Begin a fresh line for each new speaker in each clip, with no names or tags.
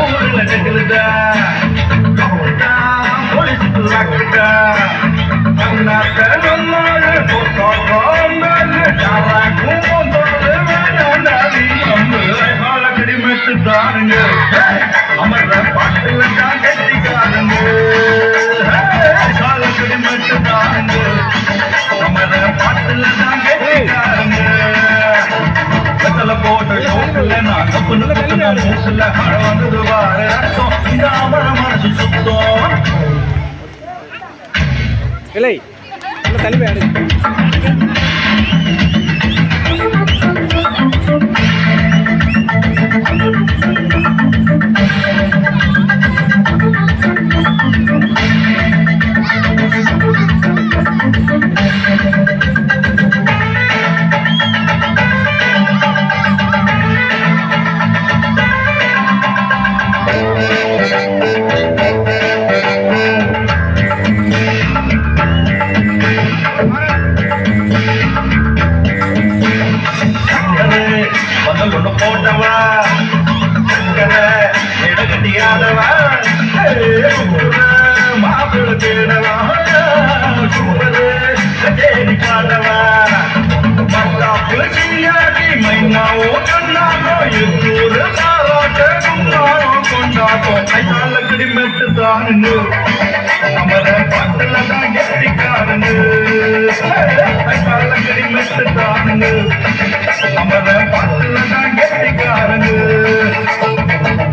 ஊருல டெக்கிலுதா போலீஸுக்கு லாக்குதா அமர்ற பாட்டுல தான் கெட்டிக்காரங்க காலக்கடி மட்டும் தாருங்க அமர்ற பாட்டுல தான் கெட்டிக்காரங்க கத்தல போட்ட ஷோக்குல நான் கப்புன்னு குத்துன மூக்குல மழ வந்தது வார ரத்தம் இந்த அமர மனசு சுத்தம்
இல்லை தனிமை ஆடு
ஒண்ணு போட்டவா இடகட்டியாதவா மாப்பிள்ள தேடவா தேடி காட்டவா மத்தாப்பு சிங்காடி மைனாவோ கண்ணாகோ எத்தூர் பாராட்ட குண்டாரோ கொண்டாடோ கையால கிடிமெட்டு தானுங்க அமர பாட்டுல தான் கெட்டிக்காரங்க கையால கிடிமெட்டு தானுங்க அமர பாட்டுல தான் கெட்டிக்காரங்க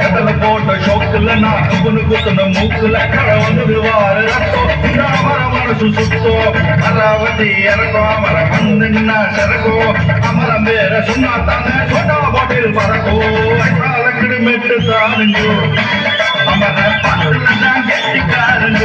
கதல போட்ட ஷோக்குல நான் கப்புன்னு குத்துன மூக்குல கட வந்து வார ரத்தம் இந்த அமர மனசு சுத்தம் அராவதி இறக்கும் அமர வந்து நின்னா சரக்கும் அமரம் வேற சொன்னா தானே சோட்டா பாட்டில் பறக்கும் கையால கிடிமெட்டு தானுங்க அமர பாட்டுல தான் கெட்டிக்காரங்க